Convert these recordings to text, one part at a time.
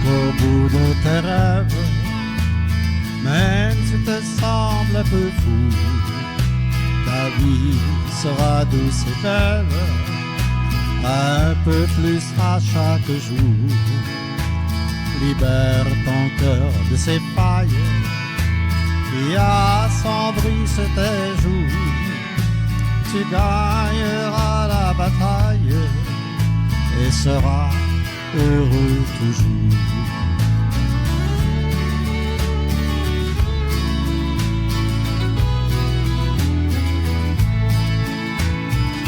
jusqu'au bout de tes rêves, même si te semble un peu fou, ta vie sera douce et belle, un peu plus à chaque jour. Libère ton cœur de ses failles qui assombrissent tes jours. Tu gagneras la bataille et seras heureux toujours.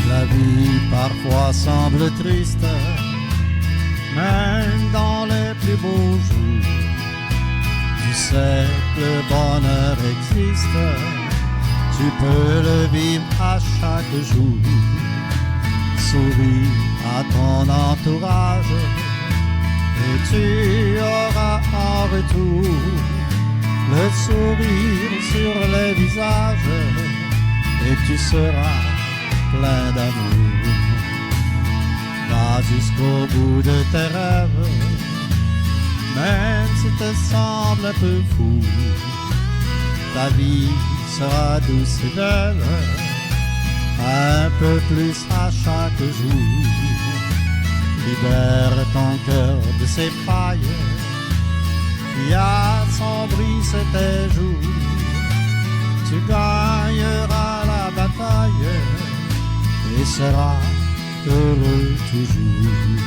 La vie parfois semble triste, même dans les plus beaux jours. Tu sais que le bonheur existe, tu peux le vivre à chaque jour. Souris à ton entourage et tu auras en retour le sourire sur les visages et tu seras plein d'amour. Va jusqu'au bout de tes rêves, même si te semble un peu fou. Ta vie sera douce et belle, un peu plus à chaque jour. Libère ton cœur de ses failles qui assombrissent tes jours. Tu gagneras la bataille et seras heureux toujours.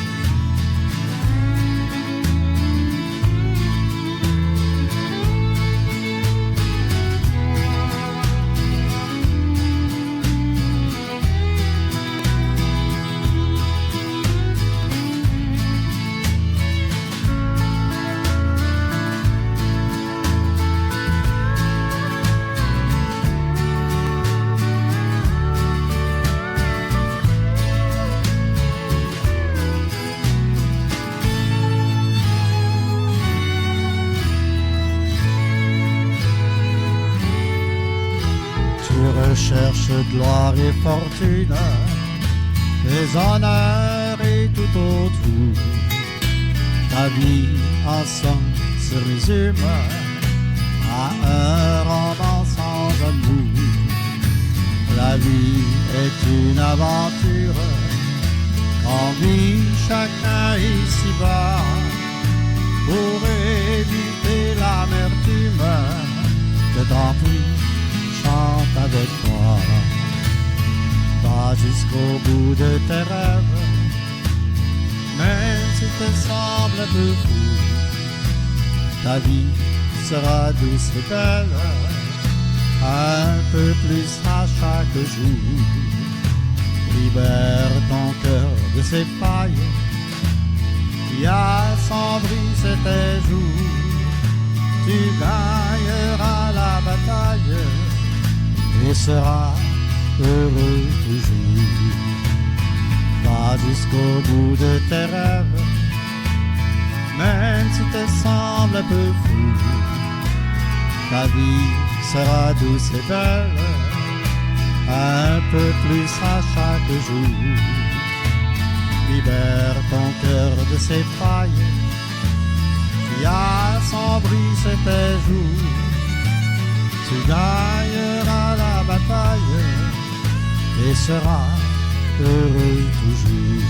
Cherche gloire et fortune, les honneurs et tout autour. Ta vie en somme se résume à un roman sans amour. La vie est une aventure qu'on vit chacun ici-bas pour éviter l'amertume. Je t'en prie, chante avec moi. Va jusqu'au bout de tes rêves, même si te semble un peu fou. Ta vie sera douce et belle, un peu plus à chaque jour. Libère ton cœur de ses failles qui assombrissent tes jours. Tu gagneras la bataille et seras heureux toujours. Va jusqu'au bout de tes rêves, même si te semble un peu fou. Ta vie sera douce et belle, un peu plus à chaque jour. Libère ton cœur de ses failles qui assombrissent tes jours. Tu gagneras la bataille et seras heureux toujours.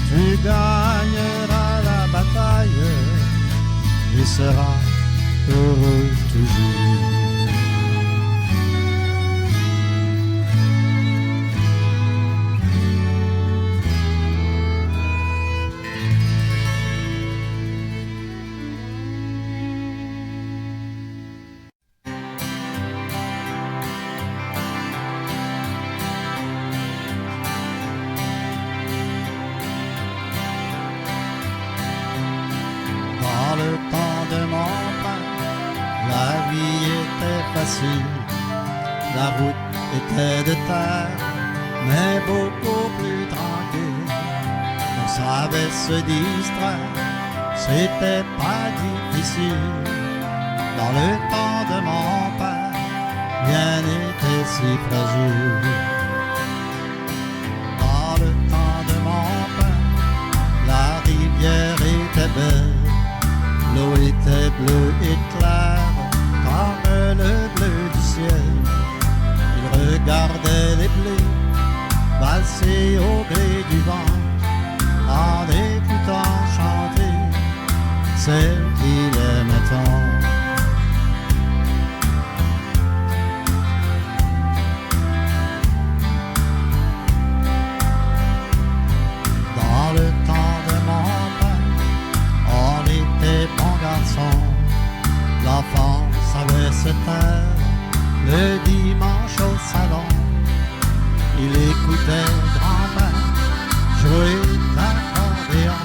Tu gagneras la bataille et seras heureux toujours. Dans le temps de mon père, la vie était facile. La route était de terre, mais beaucoup plus tranquille. On savait se distraire, c'était pas difficile. Dans le temps de mon père, rien n'était si fragile. Dans le temps de mon père, la rivière était belle. L'eau était bleue et claire comme le bleu du ciel. Il regardait les blés valser au gré du vent en écoutant chanter celle qu'il aimait tant. Dans le temps de mon père, on était bons garçons. L'enfant savait se taire le dimanche au salon. Il écoutait grand-mère jouer l'accordéon.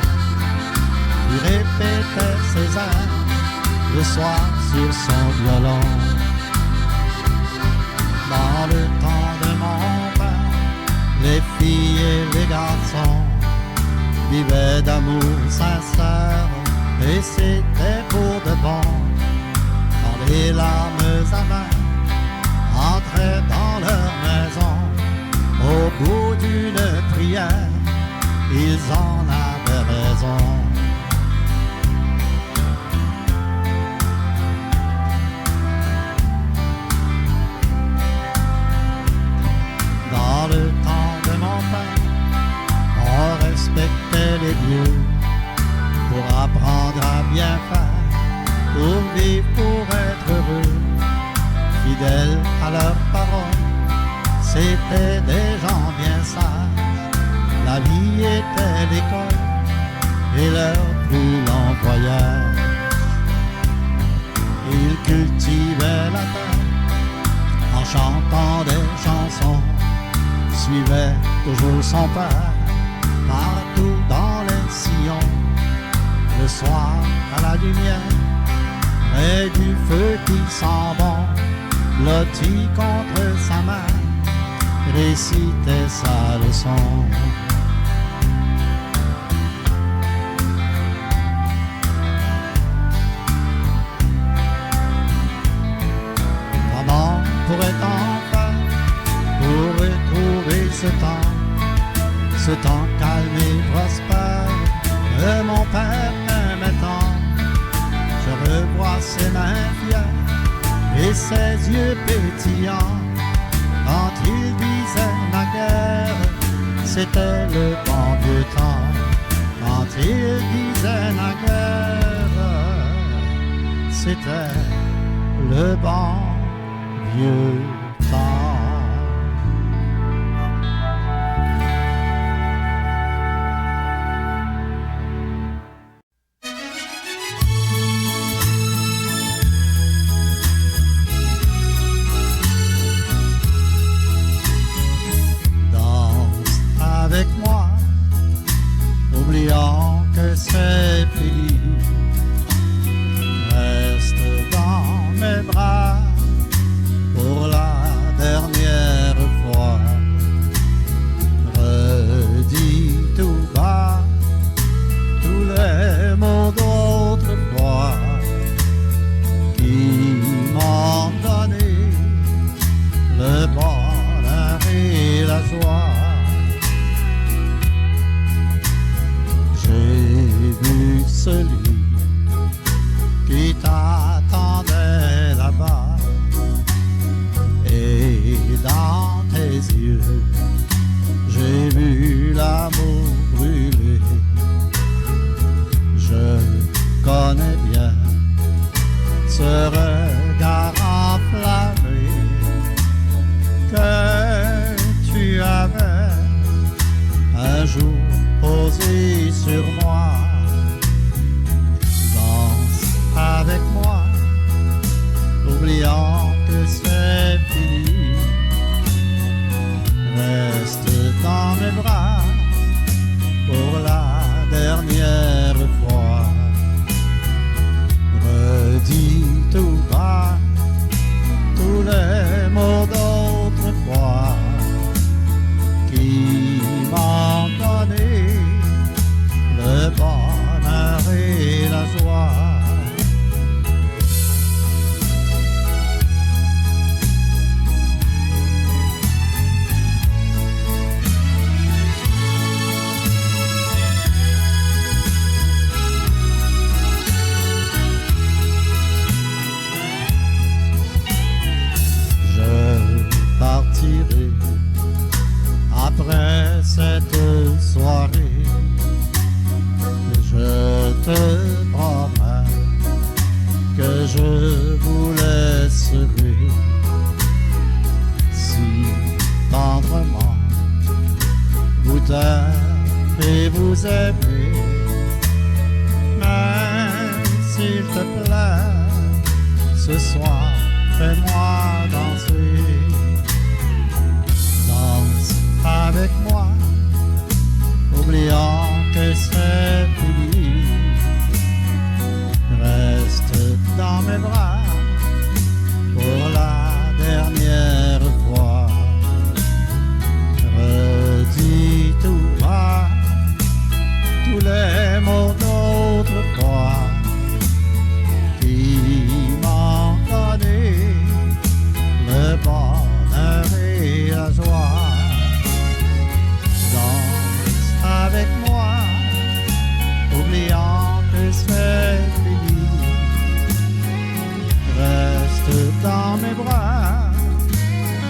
Il répétait ses airs le soir sur son violon. Dans le temps de mon père, les filles et les garçons vivaient d'amour sincère et c'était pour de bon. Quand les larmes amères entraient dans leur maison, au bout d'une prière, ils en avaient raison. Dans le temps de mon père, on respectait les vieux pour apprendre à bien faire, pour vivre, pour être heureux, fidèles à leurs paroles. C'étaient des gens bien sages, la vie était l'école et leur plus long voyage. Ils cultivaient la terre en chantant des chansons, suivaient toujours son père partout dans les sillons. Le soir à la lumière, près du feu qui sent bon, blotti contre sa mère, récitait sa leçon. Comment pourrait-on faire pour retrouver ce temps calme et prospère que mon père aimait tant? Je revois ses mains fières et ses yeux pétillants quand il disait naguère, c'était le bon vieux temps. Quand il disait naguère, c'était le bon vieux temps. Avec moi, oubliant que c'est fini. Reste dans mes bras pour la dernière fois. Redis tout bas tous les mots d'autrefois qui m'ont donné le bonheur et la joie. Celui qui t'attendait là-bas, et dans tes yeux j'ai vu l'amour brûler. Je connais bien ce regard enflammé que tu avais un jour posé sur moi. Avec moi, oubliant que c'est fini. Reste dans mes bras vous aimer. Mais s'il te plaît, ce soir, fais-moi danser. Danse avec moi, oubliant que c'est fini. Reste dans mes bras pour la dernière fois. Redis tout bas tous les mots d'autrefois qui m'ont donné le bonheur et la joie. Danse avec moi, oubliant que c'est fini. Reste dans mes bras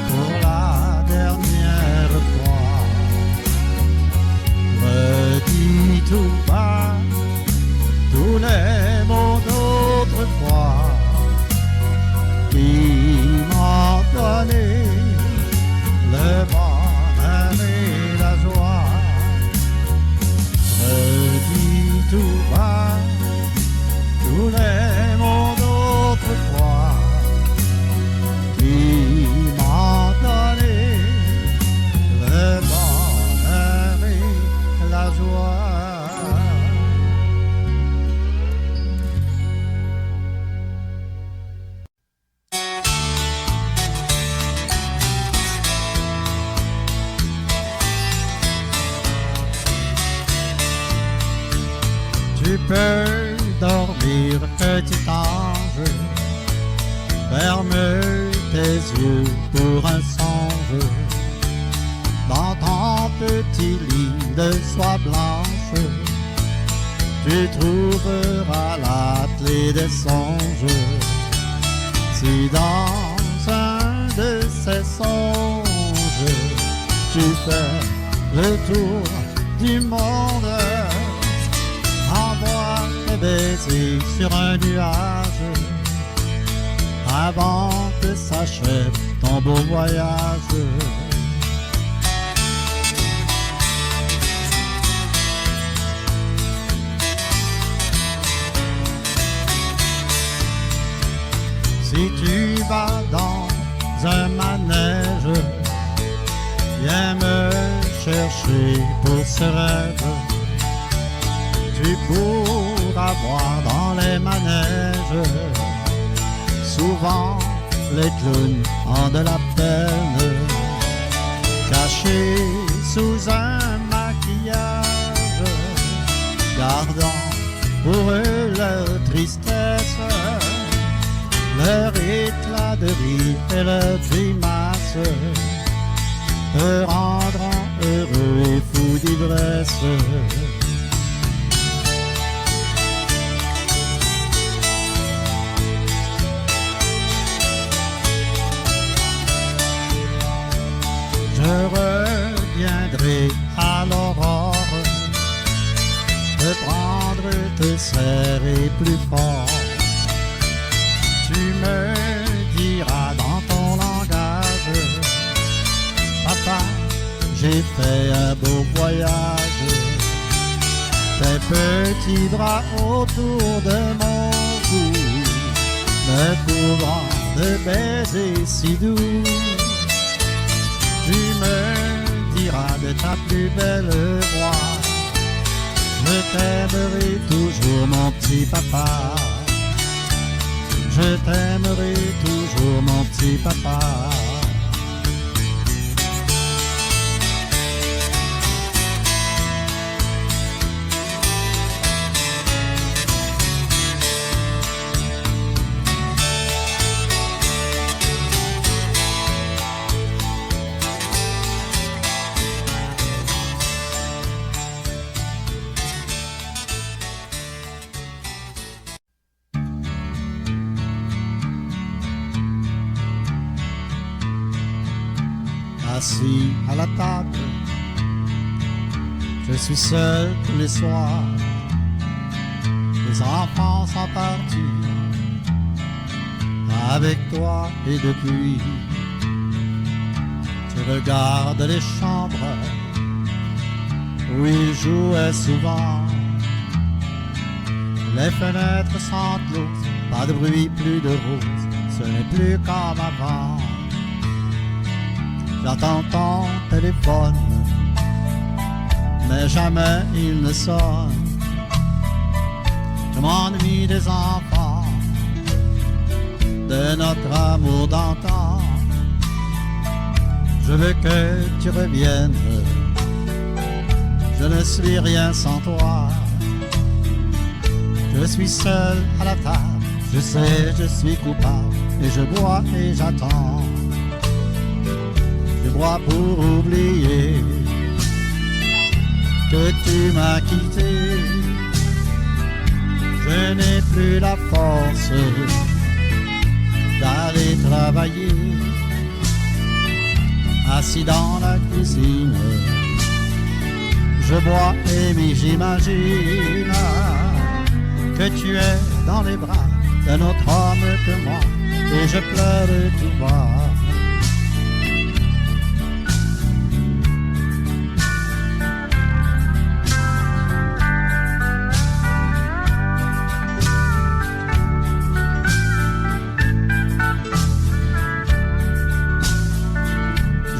pour la dernière fois. Redis tout bas tous les mots d'autrefois qui m'ont donné le bonheur et la joie. Redis tout bas tous les mots d'autrefois qui m'ont donné le bonheur et la joie. Tu peux dormir, petit ange, ferme tes yeux pour un songe. Dans ton petit lit de soie blanche, tu trouveras la clé des songes. Si dans un de ces songes, tu fais le tour du monde, envoie tes baisers sur un nuage avant que s'achève ton beau voyage. Si tu vas dans un manège, viens me chercher pour ce rêve. Tu pourras voir dans les manèges souvent les clowns ont de la peine, cachés sous un maquillage, gardant pour eux leur tristesse, leur éclat de rire et leur grimace te rendront heureux et fou d'ivresse. Je reviendrai à l'aurore, te prendre, te serrer plus fort. Tu me diras dans ton langage, papa, j'ai fait un beau voyage. Tes petits bras autour de mon cou, me couvrant de baisers si doux. Tu me diras de ta plus belle voix, je t'aimerai toujours mon petit papa. Je t'aimerai toujours mon petit papa. Assis à la table, je suis seul tous les soirs. Les enfants sont partis avec toi et depuis, tu regardes les chambres où où il jouait souvent. Les fenêtres s'enclosent, pas de bruit, plus de roses, ce n'est plus comme avant. J'entends ton téléphone, mais jamais il ne sonne. Je m'ennuie des enfants, de notre amour d'antan. Je veux que tu reviennes, je ne suis rien sans toi. Je suis seul à la table, je sais, je suis coupable, et je bois et j'attends. Je bois pour oublier que tu m'as quitté. Je n'ai plus la force d'aller travailler. Assis dans la cuisine, je bois et j'imagine que tu es dans les bras d'un autre homme que moi, et je pleure tout bas.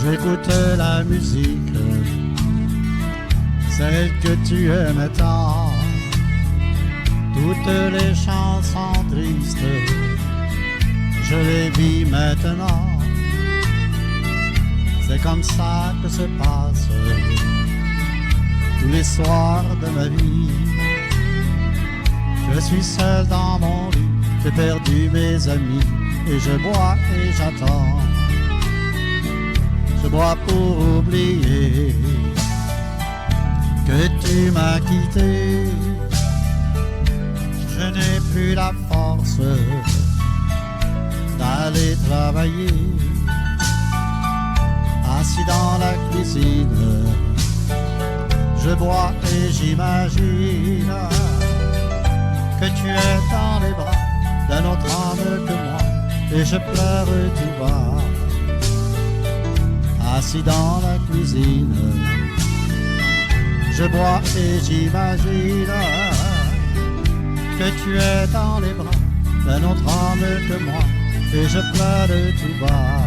J'écoute la musique, celle que tu aimes tant. Toutes les chansons tristes, je les vis maintenant. C'est comme ça que se passent tous les soirs de ma vie. Je suis seul dans mon lit, j'ai perdu mes amis, et je bois et j'attends. Je bois pour oublier que tu m'as quitté. Je n'ai plus la force d'aller travailler. Assis dans la cuisine, je bois et j'imagine que tu es dans les bras d'un autre homme que moi, et je pleure tout bas. Assis dans la cuisine, je bois et j'imagine que tu es dans les bras d'un autre homme que moi, et je pleure tout bas.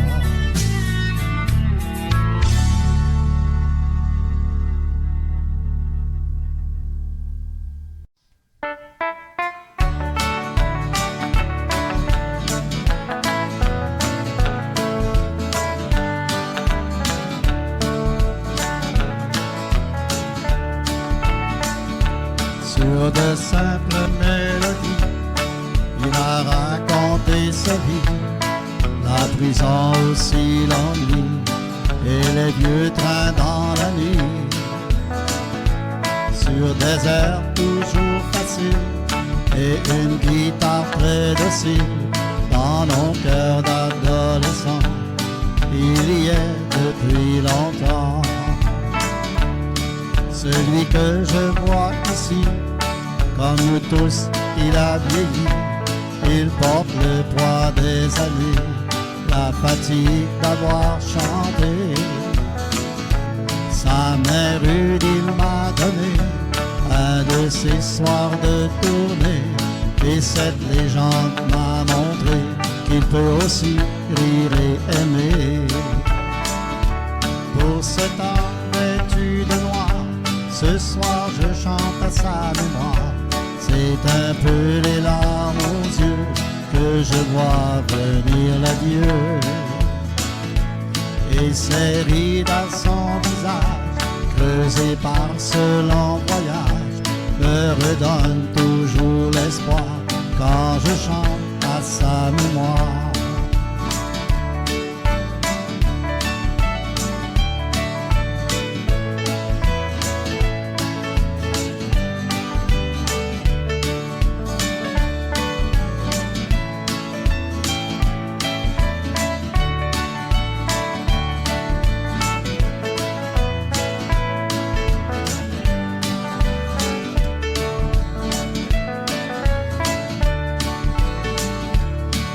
Sur de simples mélodies, il a raconté sa vie, la prison aussi l'ennui, et les vieux trains dans la nuit. Sur des airs toujours faciles, et une guitare très docile, dans nos cœurs d'adolescents, il y est depuis longtemps. Celui que je vois ici, comme nous tous, il a vieilli. Il porte le poids des années, la fatigue d'avoir chanté. Sa mère rude, il m'a donné un de ces soirs de tournée, et cette légende m'a montré qu'il peut aussi rire et aimer. Pour ce temps vêtu de noir, ce soir je chante à sa mémoire. C'est un peu les larmes aux yeux que je vois venir l'adieu. Et ces rides à son visage, creusées par ce long voyage, me redonnent toujours l'espoir quand je chante à sa mémoire.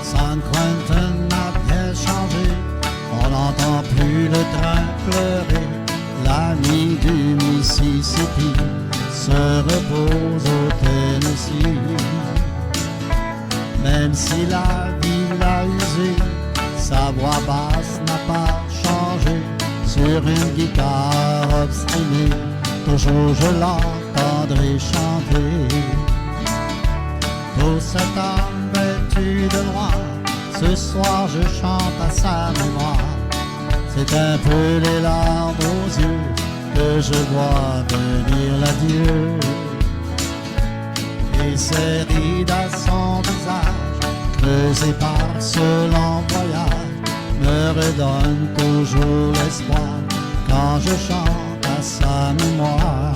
San Quentin a bien changé, on n'entend plus le train pleurer, la nuit du Mississippi. sur une guitare obstinée, toujours je l'entendrai chanter. Pour cette âme vêtue de noir, ce soir je chante à sa mémoire. C'est un peu les larmes aux yeux que je vois venir l'adieu. Et ces rides à son visage, creusées par ce long voyage, me redonnent toujours l'espoir quand je chante à sa mémoire.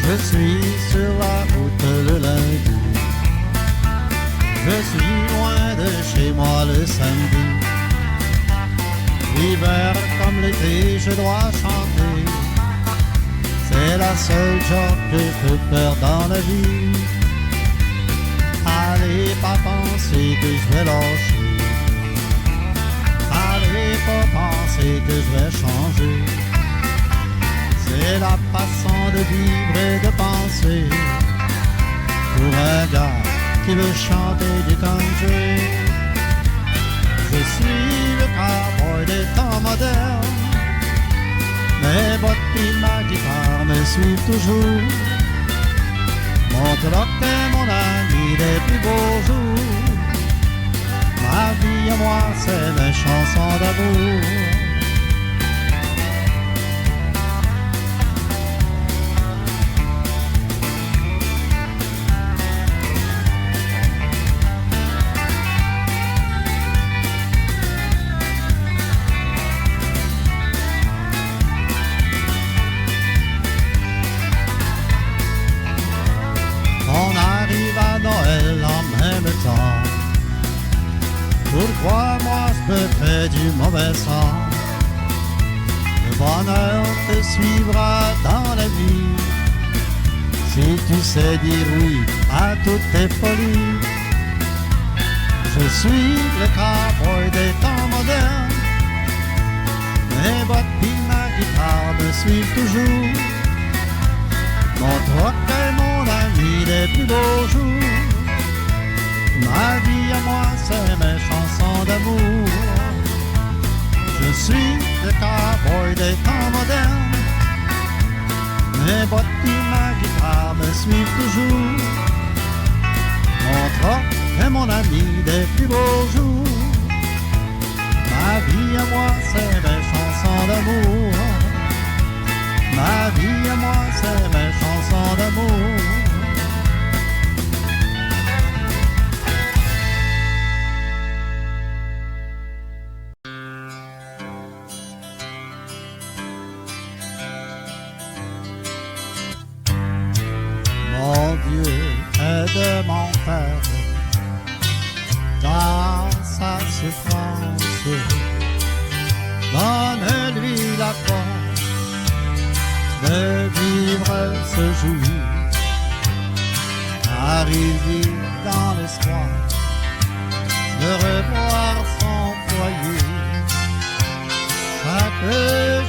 Je suis sur la route le lundi, je suis loin de chez moi le samedi. L'hiver comme l'été je dois chanter, c'est la seule chose que je peux faire dans la vie. Allez pas penser que je vais lâcher, allez pas penser que je vais changer. C'est la façon de vivre et de penser pour un gars qui veut chanter du country. Je suis le cowboy des temps modernes, mes bottes et ma guitare me suivent toujours. Mon troc est mon ami des plus beaux jours. Ma vie à moi c'est mes chansons d'amour. Noël en même temps. Pourquoi moi je me fais du mauvais sang? Le bonheur te suivra dans la vie si tu sais dire oui à toutes tes folies. Je suis le cowboy des temps modernes, mes bottes et ma guitare me suivent toujours. Mon troc est mon ami des plus beaux jours. Ma vie à moi c'est mes chansons d'amour. Je suis le cowboy des temps modernes, mes bottes et ma guitare me suivent toujours. Mon troc est mon ami des plus beaux jours. Ma vie à moi c'est mes chansons d'amour. Ma vie à moi c'est mes chansons d'amour. Mon Dieu aide mon père dans sa souffrance, donne-lui la force de vivre ce jour, car il vit dans l'espoir de revoir son foyer. Chaque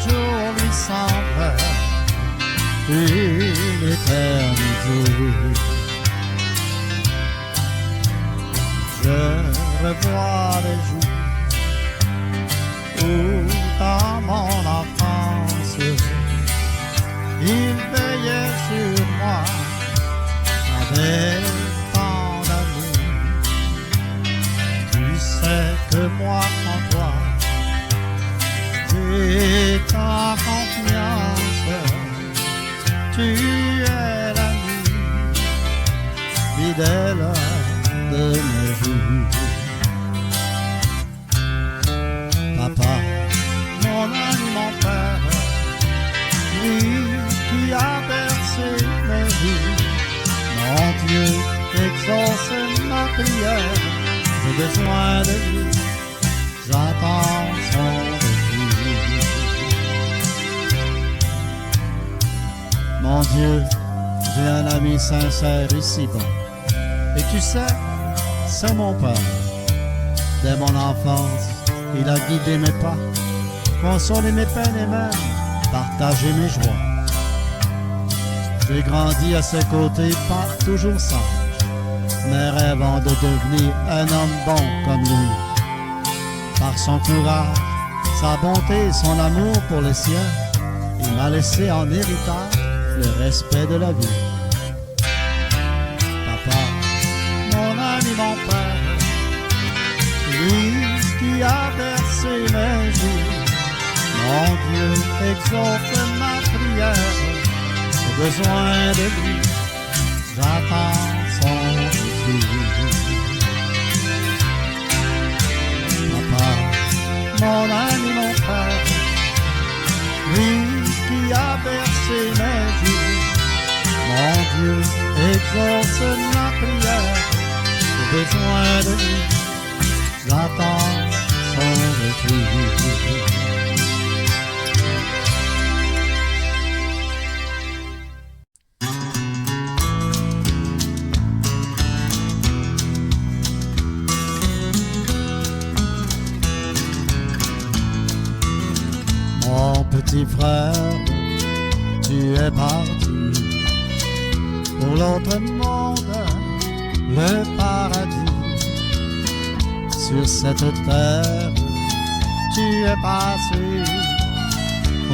jour lui semble une éternité. Je revois les jours où dans mon enfance il veillait sur moi avec tant d'amour. Tu sais que moi en toi j'ai ta confiance. Tu es l'ami fidèle de mes jours. Papa, mon ami, mon père, lui qui a bercé mes vies. Mon Dieu, exauce ma prière, j'ai besoin de lui, j'attends son retour. Mon Dieu, J'ai un ami sincère ici bon. Et tu sais, c'est mon père. Dès mon enfance, il a guidé mes pas, consolé mes peines et même partagé mes joies. J'ai grandi à ses côtés, pas toujours sage, mais rêvant de devenir un homme bon comme lui. Par son courage, sa bonté et son amour pour les siens, il m'a laissé en héritage le respect de la vie. Papa, mon ami, mon père, lui qui a bercé mes jours, mon Dieu exauce ma prière, j'ai besoin de lui, j'attends son retour. Papa, mon ami, mon père, lui qui a bercé mes jours, mon Dieu exauce ma prière, j'ai besoin de lui, j'attends son retour. Mon petit frère, tu es parti pour l'autre monde, le paradis. Sur cette terre, tu es passé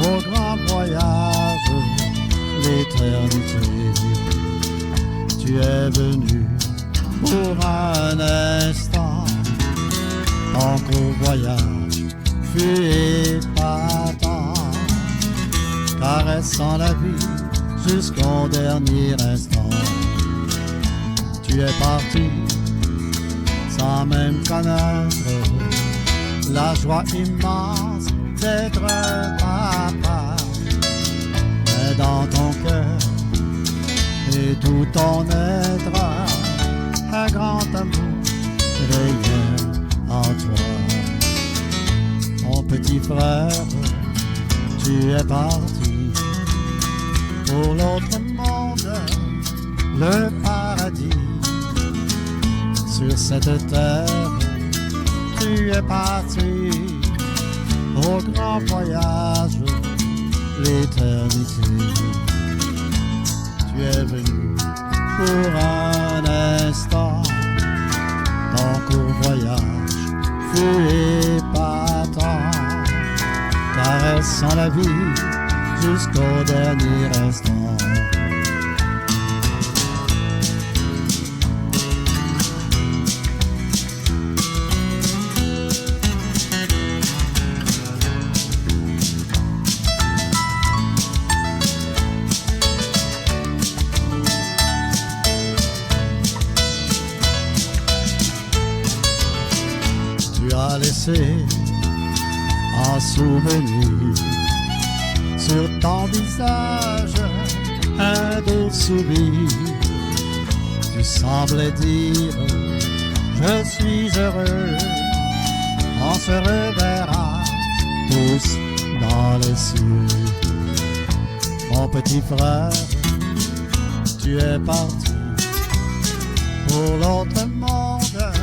au grand voyage, l'éternité. Tu es venu pour un instant, ton court voyage fut épatant, caressant la vie jusqu'au dernier instant. Tu es parti sans même connaître la joie immense d'être papa. Mais dans ton cœur et tout ton être, un grand amour règne en toi. Mon petit frère, tu es parti pour l'autre monde, le paradis. Sur cette terre, tu es parti au grand voyage, l'éternité. Tu es venu pour un instant, ton court voyage fut épatant, caressant la vie jusqu'au dernier instant. Tu as laissé en souvenir sur ton visage un doux sourire. Tu semblais dire, je suis heureux, on se reverra tous dans les cieux. Mon petit frère, tu es parti pour l'autre monde,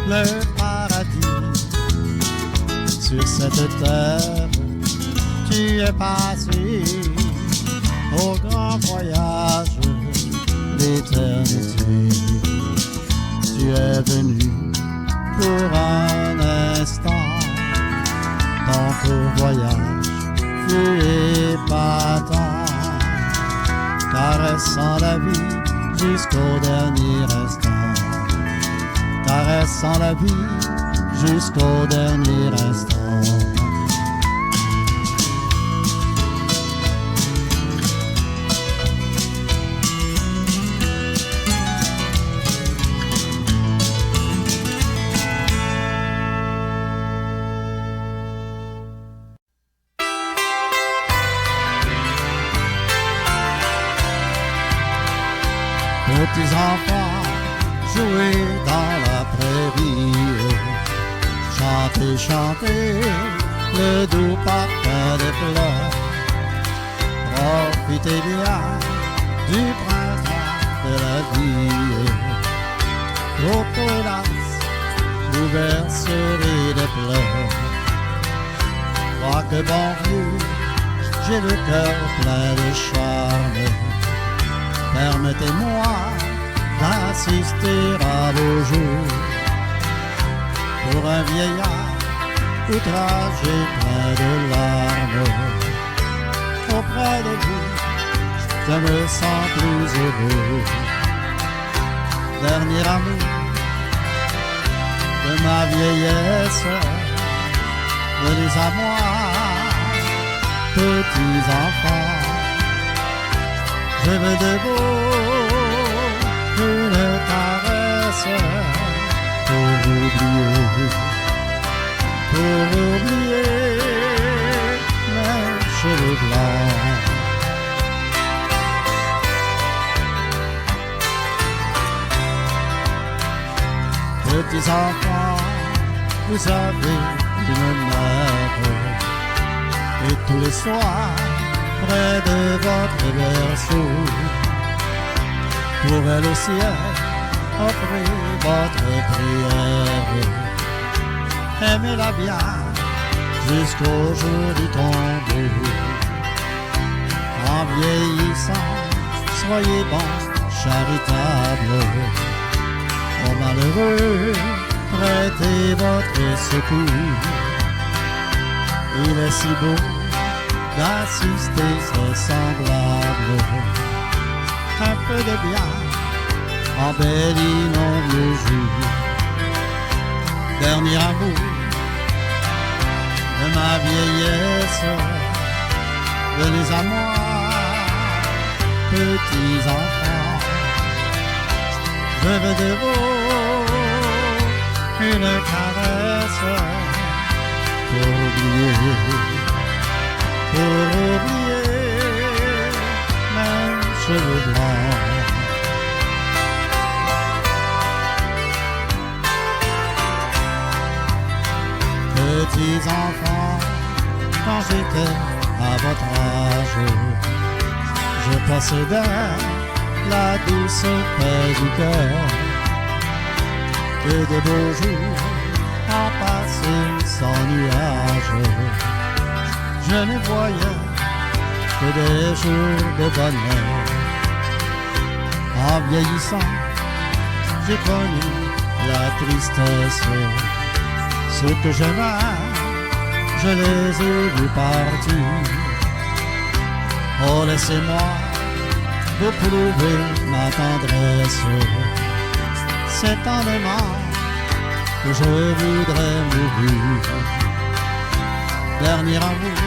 le paradis. Sur cette terre, tu es passé au grand voyage, l'éternité. Tu es venu pour un instant, ton court voyage fut épatant, caressant la vie jusqu'au dernier instant, caressant la vie jusqu'au dernier instant. Petits enfants, jouez dans la prairie, chantez, chantez le doux parfum des fleurs. Profitez bien du printemps de la vie. Trop hélas, vous verserez des pleurs. Crois que bon Dieu, j'ai le cœur plein de charme. Permettez-moi d'assister à vos jours. Pour un vieillard outragé plein de larmes, auprès de vous, je me sens plus heureux. Dernier amour de ma vieillesse, venez à moi, petits enfants. Je veux de vous une caresse pour oublier mes cheveux blancs. Petits enfants, vous avez une mère, et tous les soirs, près de votre berceau, pour elle au ciel, offrez votre prière. Aimez-la bien jusqu'au jour du tombeau. En vieillissant, soyez bons, charitables. Aux malheureux, prêtez votre secours. Il est si beau d'assister ses semblables. Un peu de bien embellit nos vieux jours. Dernier amour de ma vieillesse, venez à moi, petits enfants. Je veux de vous une caresse pour oublier mes cheveux blancs. Petits enfants, quand j'étais à votre âge, je possédais la douce paix du cœur. Que de beaux jours en passé sans nuage. Je ne voyais que des jours de bonheur. En vieillissant, j'ai connu la tristesse. Ceux que j'aimais, je les ai vus partir. Oh, laissez-moi vous prouver ma tendresse. C'est tendrement que je voudrais mourir. Dernier amour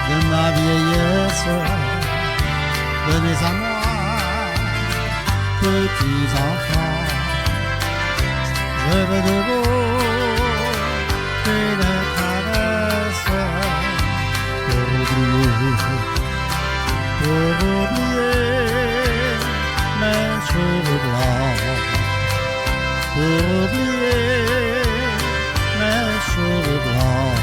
de ma vieillesse, venez à moi, petits enfants. Je veux de vous une caresse pour oublier mes cheveux blancs, pour oublier mes cheveux blancs.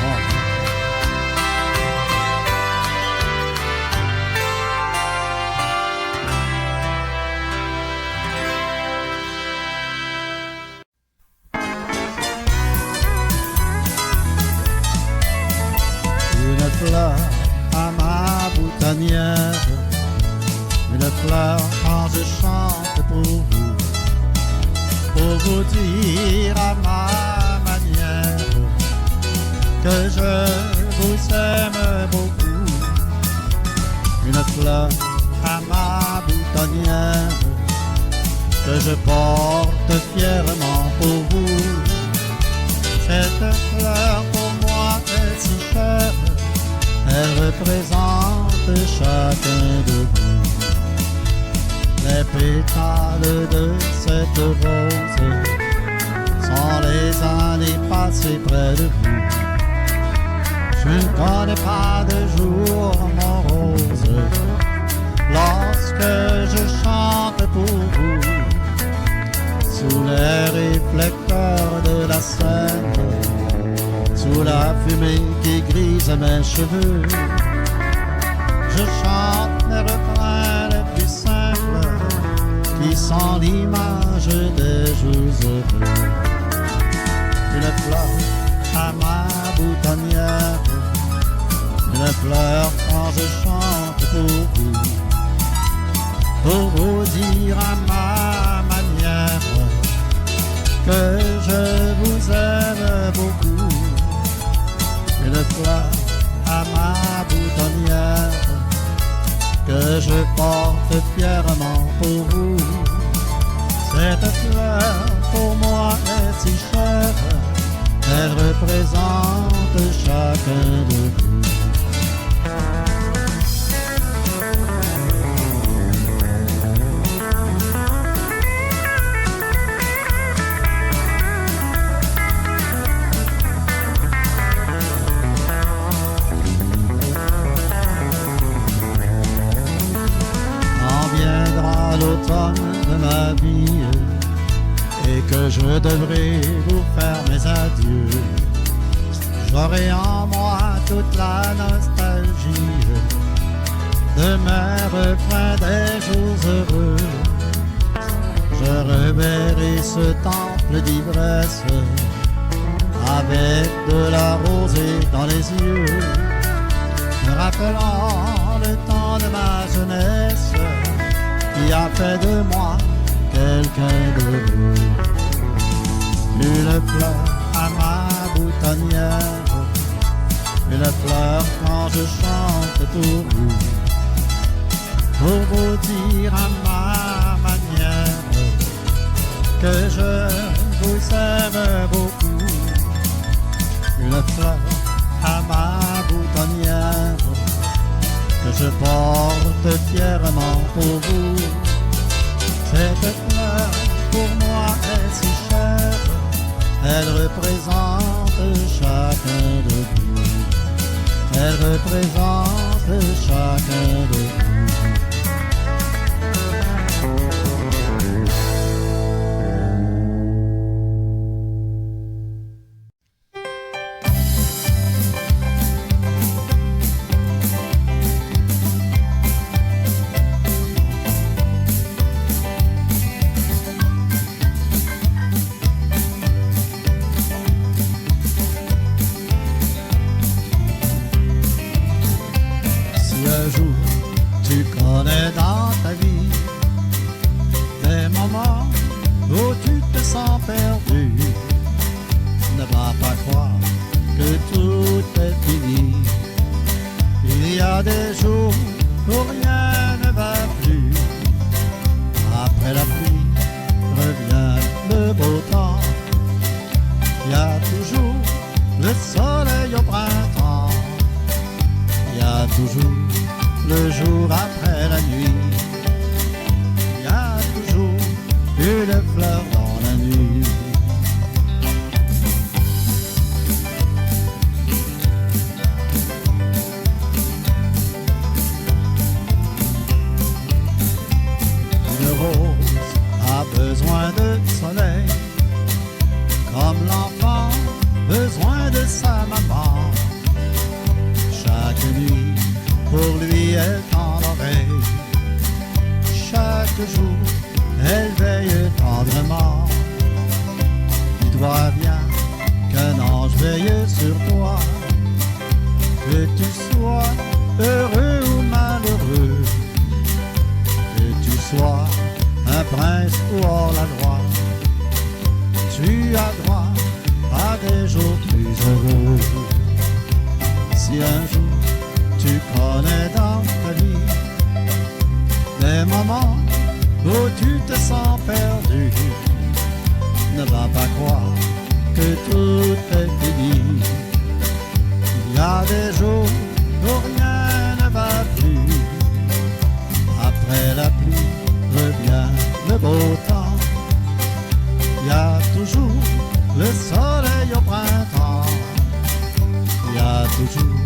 Une fleur à ma boutonnière, une fleur quand je chante pour vous dire à ma manière que je vous aime beaucoup. Une fleur à ma boutonnière que je porte fièrement pour vous. Cette fleur pour moi est si chère, elle représente chacun de vous. Les pétales de cette rose sont les années passées près de vous. Je ne connais pas de jour, mon rose, lorsque je chante pour vous. Sous les réflecteurs de la Seine, sous la fumée qui grise mes cheveux, je chante mes refrains sont l'image des jours heureux. Une fleur à ma boutonnière, une fleur quand je chante pour vous dire à ma manière que je vous aime beaucoup. Une fleur à ma boutonnière que je porte fièrement pour vous. Cette fleur pour moi est si chère, elle représente chacun de vous. L'automne de ma vie et que je devrais vous faire mes adieux, j'aurai en moi toute la nostalgie de mes refrains des jours heureux. Je reverrai ce temple d'ivresse avec de la rosée dans les yeux, me rappelant le temps de ma jeunesse qui a fait de moi quelqu'un d'heureux. Une fleur à ma boutonnière, une fleur quand je chante pour vous dire à ma manière que je vous aime beaucoup. Une fleur à ma boutonnière que je porte fièrement pour vous. Cette fleur pour moi est si chère, elle représente chacun de vous. Elle représente chacun de vous. Un jour, tu connais dans ta vie des moments où tu te sens perdu. Ne va pas croire que tout est fini. Il y a des jours où rien ne va plus. Après la pluie revient le beau temps. Il y a toujours le soleil au printemps. Il y a toujours le jour après la nuit. Il y a toujours une fleur dans la nuit. Une rose a besoin de soleil, comme l'enfant besoin de sa maman. Chaque nuit pour lui elle tend l'oreille, chaque jour elle veille tendrement. Dis-toi bien qu'un ange veille sur toi, que tu sois heureux ou malheureux, que tu sois un prince ou hors la loi, tu as droit à des jours plus heureux. Si un jour tu connais dans ta vie des moments où tu te sens perdu, ne va pas croire que tout est fini. Il y a des jours où rien ne va plus. Après la pluie revient le beau temps. Il y a toujours le soleil au printemps. Il y a toujours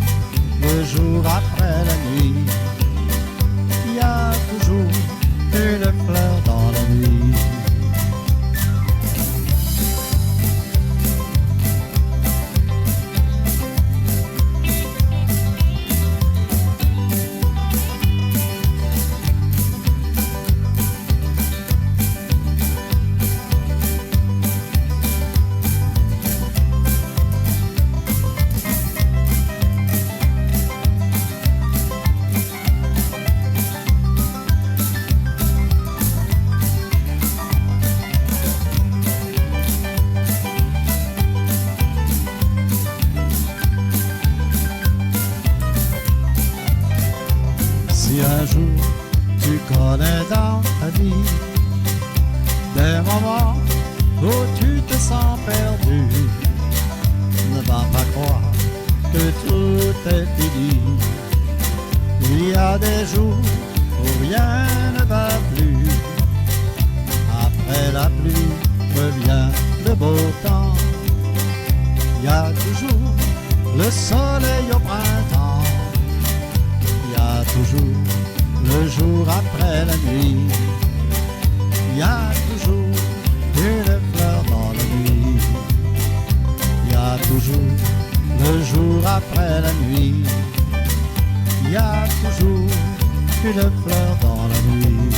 le jour après la nuit. Il y a toujours une fleur dans la nuit. un jour tu connais dans ta vie des moments où tu te sens perdu, ne va pas croire que tout est fini. Il y a des jours où rien ne va plus. Après la pluie revient le beau temps. Il y a toujours le soleil au printemps. Il y a toujours le jour après la nuit. Il y a toujours une fleur dans la nuit. Il y a toujours le jour après la nuit. Il y a toujours une fleur dans la nuit.